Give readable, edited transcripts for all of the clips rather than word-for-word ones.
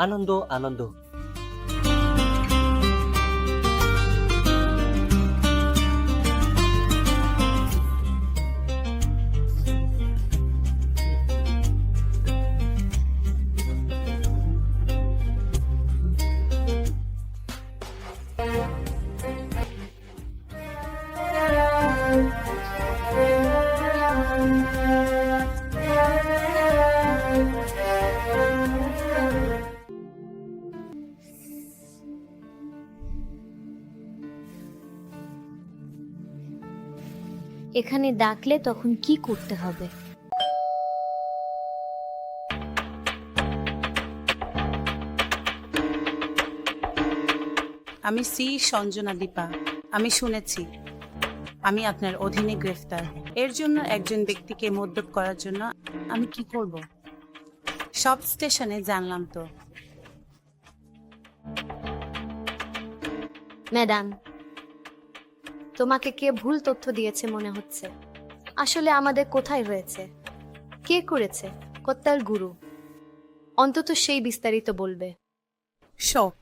আনন্দ আনন্দ। এখানে ডাকলে তখন কি করতে হবে? আমি সঞ্জনা দীপা। আমি শুনেছি আমি আপনার অধীনে গ্রেফতার। এর জন্য একজন ব্যক্তিকে মদ্যপ করার জন্য আমি কি করব? সব স্টেশনে জানলাম তো। ম্যাডাম, তোমাকে কে ভুল তথ্য দিয়েছে মনে হচ্ছে। আসলে আমাদের কোথায় হয়েছে, কে করেছে, কত্তার গুরু, অন্তত সেই বিস্তারিত বলবে। সব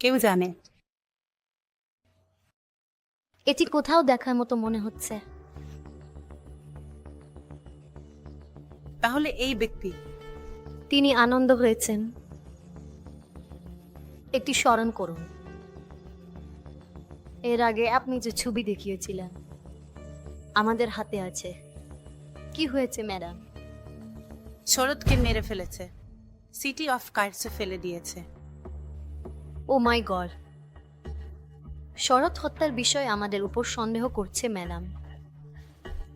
কেউ জানে? এটি কোথাও দেখার মতো মনে হচ্ছে। তাহলে এই ব্যক্তি? তিনি আনন্দ হয়েছেন। একটি স্মরণ করুন, এর আগে আপনি যে ছবি দেখিয়েছিলেন আমাদের হাতে আছে। কি হয়েছে ম্যাডাম? শরৎকে মেরে ফেলেছে, সিটি অফ কার্ডসে ফেলে দিয়েছে। ও মাই গড! শরৎ হত্যার বিষয়ে আমাদের উপর সন্দেহ করছে ম্যাডাম।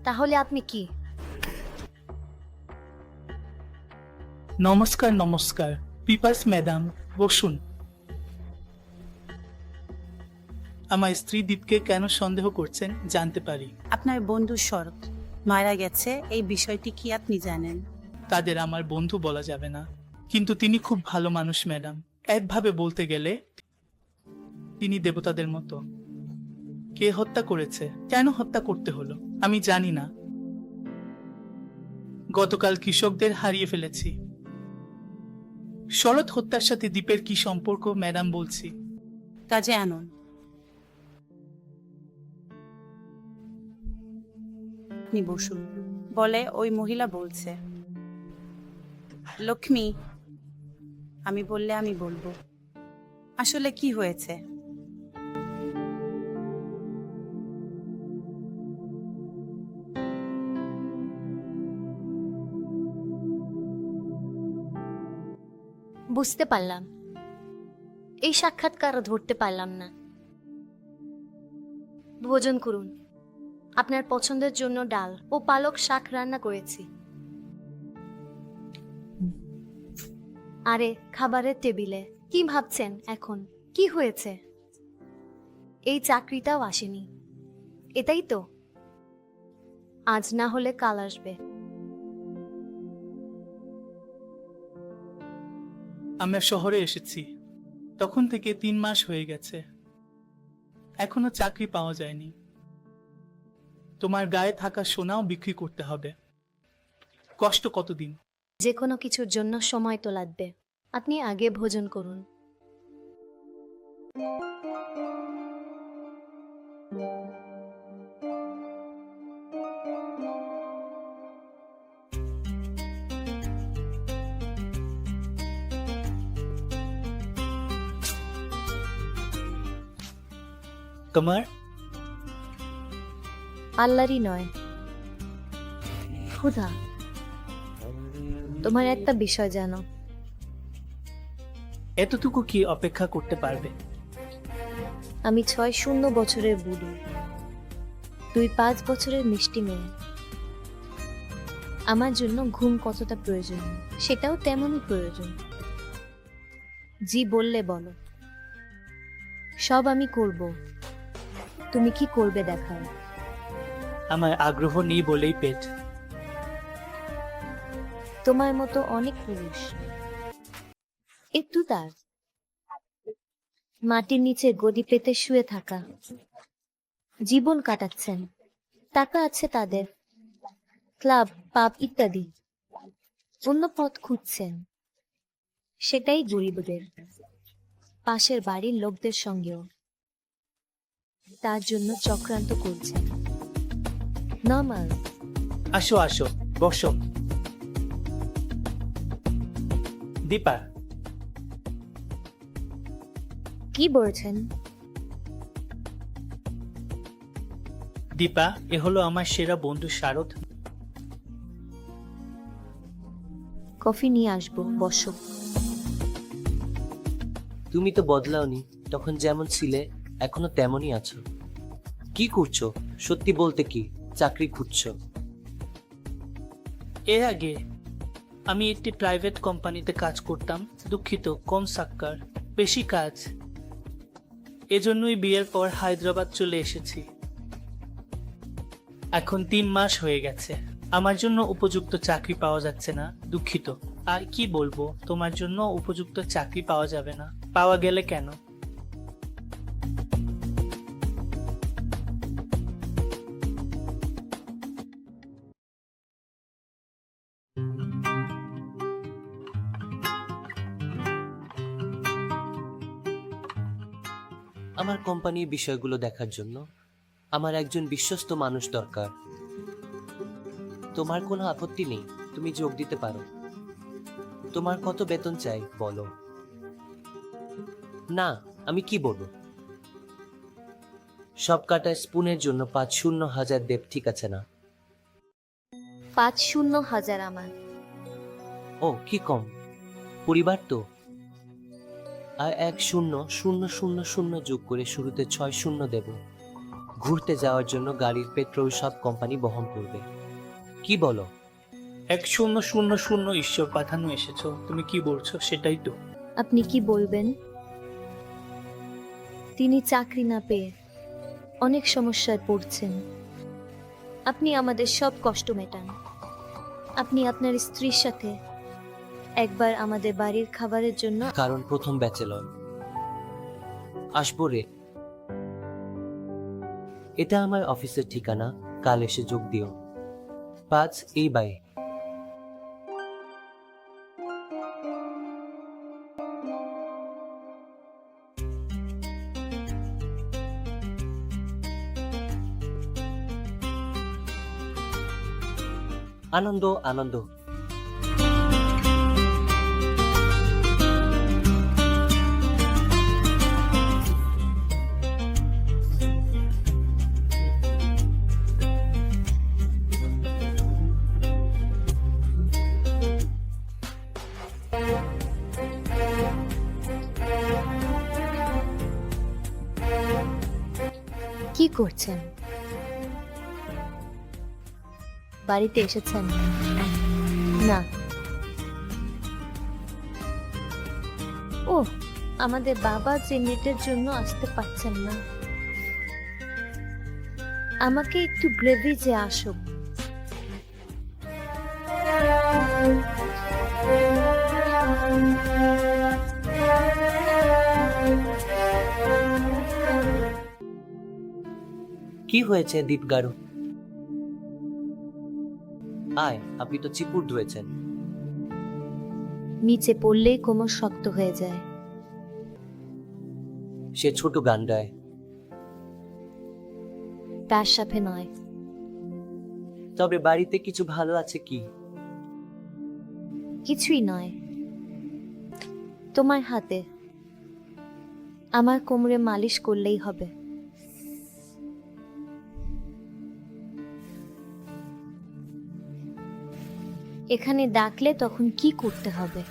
তাহলে আপনি কি? নমস্কার নমস্কার, পিপার্স ম্যাডাম, বসুন। আমার স্ত্রী দীপকে কেন সন্দেহ করছেন জানতে পারি? আপনার বন্ধু শরৎ মারা গেছে, এই বিষয়টি কি আপনি জানেন? তাদের আমার বন্ধু বলা যাবে না, কিন্তু তিনি খুব ভালো মানুষ ম্যাডাম। একভাবে বলতে গেলে তিনি দেবতাদের মতো। কে হত্যা করেছে, কেন হত্যা করতে হলো আমি জানি না। গতকাল কৃষকদের হারিয়ে ফেলেছি। শরৎ হত্যার সাথে দীপের কি সম্পর্ক ম্যাডাম বলছি। কাজে আনুন। আপনি বসুন। বলে ওই মহিলা বলছে। লক্ষ্মী, আমি বললে আমি বলবো আসলে কি হয়েছে। বুঝতে পারলাম, এই সাক্ষাৎকার ধরতে পারলাম না। ভোজন করুন। আপনার পছন্দের জন্য ডাল ও পালক শাক রান্না করেছি। আরে খাবারের টেবিলে কি ভাবছেন এখন? কি হয়েছে? এই চাকরিটাও আসেনি, এটাই তো। আজ না হলে কাল আসবে। আমরা শহরে এসেছি, তখন থেকে 3 মাস হয়ে গেছে, এখনো চাকরি পাওয়া যায়নি। তোমার গায়ে থাকা সোনাও বিক্রি করতে হবে। কষ্ট কতদিন? যে কোনো কিছুর জন্য সময় তো লাগবে। আপনি আগে ভোজন করুন। তোমার আল্লাহরই নয়, ক্ষুধা। তোমার একটা বিষয় জানো? এতটুকু কি অপেক্ষা করতে পারবে? আমি 6 বছরের বুড়ি, 2 5 বছরের মিষ্টি মেয়ে। আমার জন্য ঘুম কতটা প্রয়োজন সেটাও তেমনই প্রয়োজন। জি বললে বলো, সব আমি করব। তুমি কি করবে দেখাও। আমার আগ্রহ নেই বলেই পেট। তোমার মতো অনেক পুরুষ একটু তার মাটির নিচে গদি পেতে শুয়ে থাকা, জীবন কাটাচ্ছেন। টাকা আছে তাদের, ক্লাব পাব ইত্যাদি, অন্য পথ খুঁজছেন। সেটাই গরিবদের, পাশের বাড়ির লোকদের সঙ্গেও। তার জন্য চক্রান্ত করছে। নর্মাল। আসো আসো, বসো। দীপা, কি বলছেন? দীপা, এ হলো আমার সেরা বন্ধু শারদ। কফি নিয়ে আসবো, বসো। তুমি তো বদলাওনি, তখন যেমন ছিলে এখনো তেমনই আছো। কি করছো? সত্যি বলতে কি চাকরি খুঁজছো? এর আগে আমি একটি প্রাইভেট কোম্পানিতে কাজ করতাম। দুঃখিত, কম সাক্কার, বেশি কাজ। এজন্যই বিয়ের পর হায়দ্রাবাদ চলে এসেছি। এখন 3 মাস হয়ে গেছে। আমার জন্য উপযুক্ত চাকরি পাওয়া যাচ্ছে না। দুঃখিত। আর কি বলবো, তোমার জন্য উপযুক্ত চাকরি পাওয়া যাবে না। পাওয়া গেলে কেন? আমার কোম্পানির বিষয়গুলো দেখার জন্য আমার একজন বিশ্বস্ত মানুষ দরকার। তোমার কোনো আপত্তি নেই, তুমি যোগ দিতে পারো। তোমার কত বেতন চাই বলো। না, আমি কি বলবো? সব কাটা স্পুনের জন্য ৫-০০০০ দেব, ঠিক আছে না? ৫-০০০০ আমার। ও, কি কম? পরিবার তো। আর ১-০-০-০-০ যোগ করে শুরুতে ৬-০ দেব। ঘুরতে যাওয়ার জন্য গাড়ির পেট্রোল সব কোম্পানি বহন করবে। কি বলো? ১-০-০-০ ঈশ্বর পাঠানো এসেছো, তুমি কি বলছো সেটাই তো। আপনি কি বলবেন? তিনি চাকরি না পেয়ে অনেক সমস্যায় পড়ছেন। আপনি আমাদের সব কষ্ট মেটান। আপনি আপনার স্ত্রীর সাথে একবার আমাদের বাড়ির খাবারের জন্য। কারণ প্রথম ব্যাচেলর। আসবো রে। এটা আমার অফিসের ঠিকানা, কাল এসে যোগ দিও। ৫ এই বাই। আনন্দ আনন্দ। কি করছেন? বাড়িতে এসেছেন? না। ও, আমাদের বাবা যে নেটের জন্য আসতে পারছেন না। আমাকে একটু গ্রেভি যে আসুক। কি হয়েছে দীপ গারু? আয়, আপনি তো চিপুর ধুয়েছেন। নিচে পড়লেই কোমর শক্ত হয়ে যায়। সে ছোট গান্ডায়। তার সাথে নয়। তবে বাড়িতে কিছু ভালো আছে কি? কিছুই নয়। তোমার হাতে আমার কোমরে মালিশ করলেই হবে। এখানে ডাকলে তখন কি করতে হবে?